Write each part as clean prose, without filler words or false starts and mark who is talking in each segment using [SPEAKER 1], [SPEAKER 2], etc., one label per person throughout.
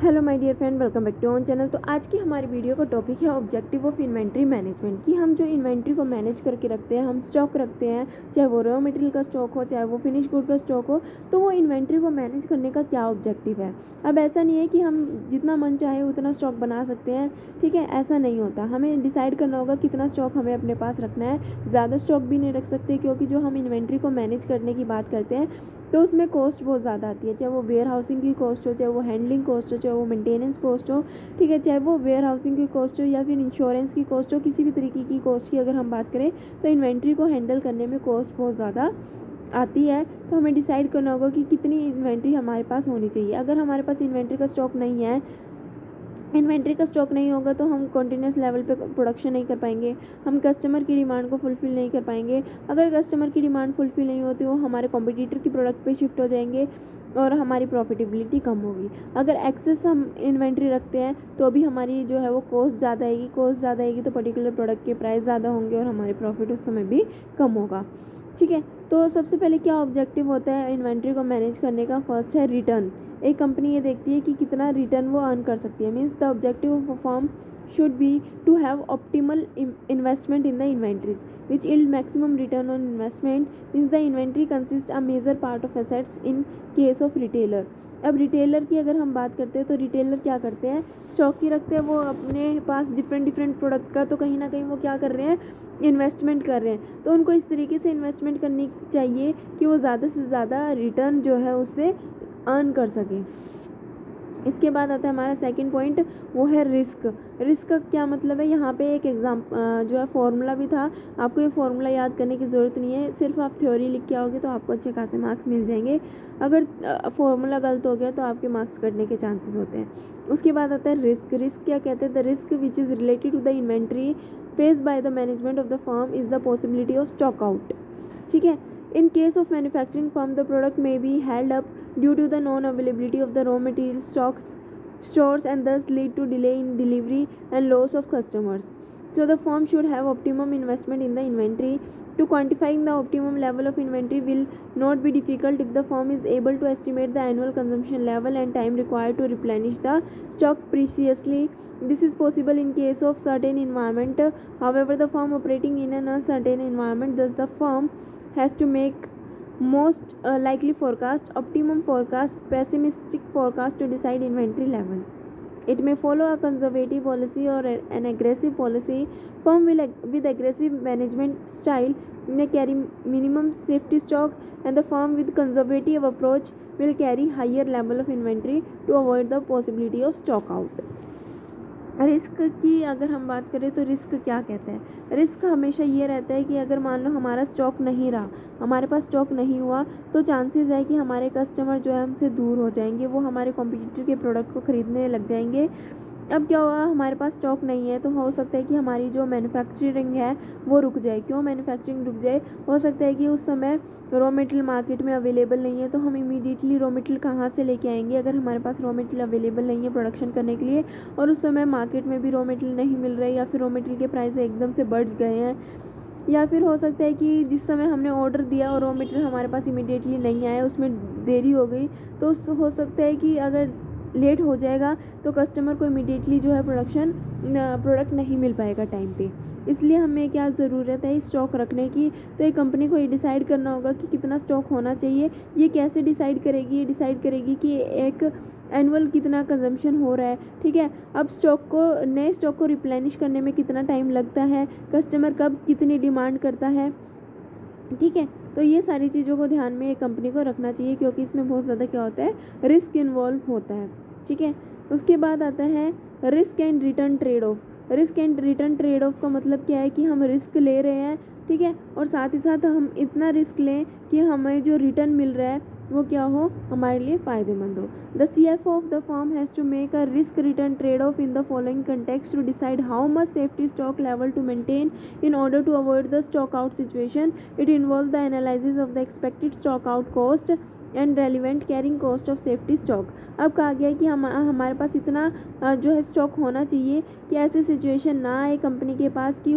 [SPEAKER 1] Hello my dear friend, welcome back to on channel. तो आज की हमारी वीडियो का टॉपिक है ऑब्जेक्टिव ऑफ इन्वेंट्री मैनेजमेंट। कि हम जो इन्वेंट्री को मैनेज करके रखते हैं, हम स्टॉक रखते हैं, चाहे वो रॉ मटेरियल का स्टॉक हो, चाहे वो फिनिश गुड का स्टॉक हो, तो वो इन्वेंट्री को मैनेज करने का क्या ऑब्जेक्टिव है। अब ऐसा नहीं है कि हम जितना मन चाहे उतना स्टॉक बना सकते हैं, ठीक है, ऐसा नहीं होता। हमें डिसाइड करना होगा कितना स्टॉक हमें अपने पास रखना है। ज़्यादा स्टॉक भी नहीं रख सकते, क्योंकि जो हम इन्वेंट्री को मैनेज करने की बात करते हैं तो उसमें कॉस्ट बहुत ज़्यादा आती है। चाहे वो वेयर हाउसिंग की कॉस्ट हो, चाहे वो हैंडलिंग कॉस्ट हो, चाहे वो मेंटेनेंस कॉस्ट हो, ठीक है, चाहे वो वेयर हाउसिंग की कॉस्ट हो या फिर इंश्योरेंस की कॉस्ट हो, किसी भी तरीके की कॉस्ट की अगर हम बात करें तो इन्वेंट्री को हैंडल करने में कॉस्ट बहुत ज़्यादा आती है। तो हमें डिसाइड करना होगा कि कितनी इन्वेंट्री हमारे पास होनी चाहिए। अगर हमारे पास इन्वेंट्री का स्टॉक नहीं है, इन्वेंट्री का स्टॉक नहीं होगा, तो हम कंटिन्यूस लेवल पे प्रोडक्शन नहीं कर पाएंगे, हम कस्टमर की डिमांड को फुलफ़िल नहीं कर पाएंगे। अगर कस्टमर की डिमांड फुलफ़िल नहीं होती, वो हमारे कॉम्पिटिटर की प्रोडक्ट पे शिफ्ट हो जाएंगे और हमारी प्रॉफिटेबिलिटी कम होगी। अगर एक्सेस हम इन्वेंट्री रखते हैं तो भी हमारी जो है वो कॉस्ट ज़्यादा आएगी। कॉस्ट ज़्यादा आएगी तो पर्टिकुलर प्रोडक्ट के प्राइस ज़्यादा होंगे और हमारे प्रॉफिट उस समय भी कम होगा, ठीक है। तो सबसे पहले क्या ऑब्जेक्टिव होता है इन्वेंट्री को मैनेज करने का? फर्स्ट है रिटर्न। एक कंपनी ये देखती है कि कितना रिटर्न वो अर्न कर सकती है। Means the objective of a firm should be to have optimal investment in the inventories which yield maximum return on investment. Means the inventory consists a major part of assets in case of retailer. अब retailer की अगर हम बात करते हैं तो retailer क्या करते हैं, स्टॉक ही रखते हैं वो अपने पास डिफरेंट प्रोडक्ट का। तो कहीं ना कहीं वो क्या कर रहे हैं, इन्वेस्टमेंट कर रहे हैं। तो उनको इस तरीके से इन्वेस्टमेंट करनी चाहिए कि वो ज़्यादा से ज़्यादा रिटर्न जो है उससे अर्न कर सकें। इसके बाद आता है हमारा सेकंड पॉइंट, वो है रिस्क। रिस्क का क्या मतलब है? यहाँ पे एक जो है फॉर्मूला भी था, आपको ये फॉर्मूला याद करने की ज़रूरत नहीं है, सिर्फ आप थ्योरी लिख के आओगे तो आपको अच्छे खासे मार्क्स मिल जाएंगे। अगर फॉर्मूला गलत हो गया तो आपके मार्क्स कटने के चांसेस होते हैं। उसके बाद आता है रिस्क। रिस्क क्या कहते हैं? The risk which is related to the inventory face by the management of the firm is the possibility of stock out, ठीक है। In case of manufacturing firm, the product may be held up due to the non-availability of the raw material stores and thus lead to delay in delivery and loss of customers. So the firm should have optimum investment in the inventory. To quantifying the optimum level of inventory will not be difficult if the firm is able to estimate the annual consumption level and time required to replenish the stock precisely. This is possible in case of certain environment. However, the firm operating in an uncertain environment, thus the firm has to make most likely forecast, optimum forecast, pessimistic forecast to decide inventory level. It may follow a conservative policy or an aggressive policy. Firm will with aggressive management style may carry minimum safety stock, and the firm with conservative approach will carry higher level of inventory to avoid the possibility of stock out. Risk की अगर हम बात करें तो risk क्या कहते हैं? Risk हमेशा ये रहता है कि अगर मान लो हमारा स्टॉक नहीं रहा, हमारे पास स्टॉक नहीं हुआ, तो चांसेस है कि हमारे कस्टमर जो है हमसे दूर हो जाएंगे, वो हमारे कॉम्पिटिटर के प्रोडक्ट को ख़रीदने लग जाएंगे। अब क्या हुआ, हमारे पास स्टॉक नहीं है तो हो सकता है कि हमारी जो मैन्युफैक्चरिंग है वो रुक जाए। क्यों मैन्युफैक्चरिंग रुक जाए? हो सकता है कि उस समय रॉ मटेरियल मार्केट में अवेलेबल नहीं है, तो हम इमीडिएटली रॉ मटेरियल कहाँ से लेके आएंगे? अगर हमारे पास रॉ मटेरियल अवेलेबल नहीं है प्रोडक्शन करने के लिए और उस समय मार्केट में भी रॉ मटेरियल नहीं मिल रहा है, या फिर रॉ मटेरियल के प्राइस एकदम से बढ़ गए हैं, या फिर हो सकता है कि जिस समय हमने ऑर्डर दिया और रॉ मटेरियल हमारे पास इमीडिएटली नहीं आया, उसमें देरी हो गई, तो हो सकता है कि अगर लेट हो जाएगा तो कस्टमर को इमीडिएटली जो है प्रोडक्ट नहीं मिल पाएगा टाइम पे। इसलिए हमें क्या ज़रूरत है स्टॉक रखने की? तो एक कंपनी को ये डिसाइड करना होगा कि कितना स्टॉक होना चाहिए। ये कैसे डिसाइड करेगी? ये डिसाइड करेगी कि एक एनुअल कितना कंजम्पशन हो रहा है, ठीक है। अब नए स्टॉक को रिप्लेनिश करने में कितना टाइम लगता है, कस्टमर कब कितनी डिमांड करता है, ठीक है। तो ये सारी चीज़ों को ध्यान में एक कंपनी को रखना चाहिए, क्योंकि इसमें बहुत ज़्यादा क्या होता है, रिस्क इन्वॉल्व होता है, ठीक है। उसके बाद आता है risk and return trade off. Risk and return trade off का मतलब क्या है कि हम रिस्क ले रहे हैं, ठीक है, और साथ ही साथ हम इतना रिस्क लें कि हमें जो रिटर्न मिल रहा है वो क्या हो, हमारे लिए फ़ायदेमंद हो। The CFO of the firm has to make a risk return trade-off in the following context to decide how much safety stock level to maintain in order to avoid the stock out situation. It involves the analysis of the expected stock out cost and relevant carrying cost of safety stock. अब कहा गया है कि हमारे पास इतना जो है stock होना चाहिए कि ऐसी सिचुएशन ना आए कंपनी के पास कि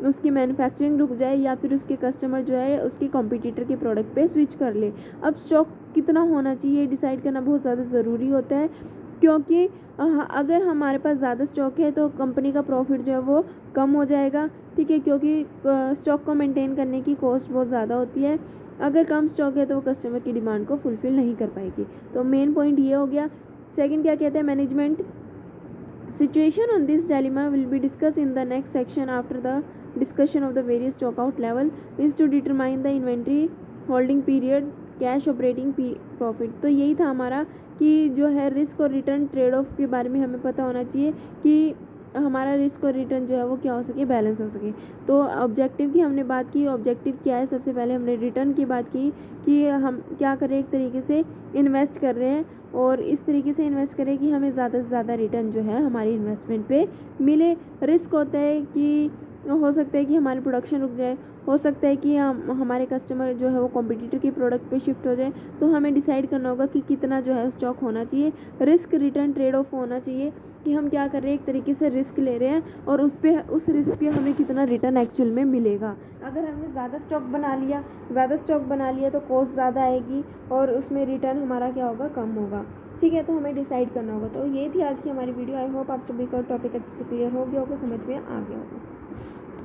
[SPEAKER 1] उसकी मैन्युफैक्चरिंग रुक जाए या फिर उसके कस्टमर जो है उसके कॉम्पिटिटर के प्रोडक्ट पे स्विच कर ले। अब स्टॉक कितना होना चाहिए डिसाइड करना बहुत ज़्यादा ज़रूरी होता है। क्योंकि अगर हमारे पास ज़्यादा स्टॉक है तो कंपनी का प्रॉफिट जो है वो कम हो जाएगा, ठीक है, क्योंकि स्टॉक को मेंटेन करने की कॉस्ट बहुत ज़्यादा होती है। अगर कम स्टॉक है तो वो कस्टमर की डिमांड को फुलफ़िल नहीं कर पाएगी। तो मेन पॉइंट ये हो गया। सेकंड क्या कहते हैं, management situation on this dilemma will be discussed in the next section after the discussion of the various stock out level is to determine the inventory holding period, cash operating profit. तो यही था हमारा कि जो है risk और return trade off के बारे में हमें पता होना चाहिए कि हमारा रिस्क और रिटर्न जो है वो क्या हो सके, बैलेंस हो सके। तो ऑब्जेक्टिव की हमने बात की। ऑब्जेक्टिव क्या है, सबसे पहले हमने रिटर्न की बात की कि हम क्या कर रहे हैं, एक तरीके से इन्वेस्ट कर रहे हैं और इस तरीके से इन्वेस्ट करें कि हमें ज़्यादा से ज़्यादा रिटर्न जो है हमारी इन्वेस्टमेंट पे मिले। रिस्क होता है कि हो सकता है कि हमारी प्रोडक्शन रुक जाए, हो सकता है कि हमारे कस्टमर जो है वो कॉम्पिटिटर के प्रोडक्ट पे शिफ्ट हो जाए। तो हमें डिसाइड करना होगा कि कितना जो है स्टॉक होना चाहिए। रिस्क रिटर्न ट्रेड ऑफ होना चाहिए कि हम क्या कर रहे हैं, एक तरीके से रिस्क ले रहे हैं और उस रिस्क पे हमें कितना रिटर्न एक्चुअल में मिलेगा। अगर हमने ज़्यादा स्टॉक बना लिया तो कॉस्ट ज़्यादा आएगी और उसमें रिटर्न हमारा क्या होगा, कम होगा। ठीक है, तो हमें डिसाइड करना होगा। तो ये थी आज की हमारी वीडियो। आई होप आप सभी का टॉपिक अच्छे से क्लियर हो गया होगा, समझ में आ गया होगा।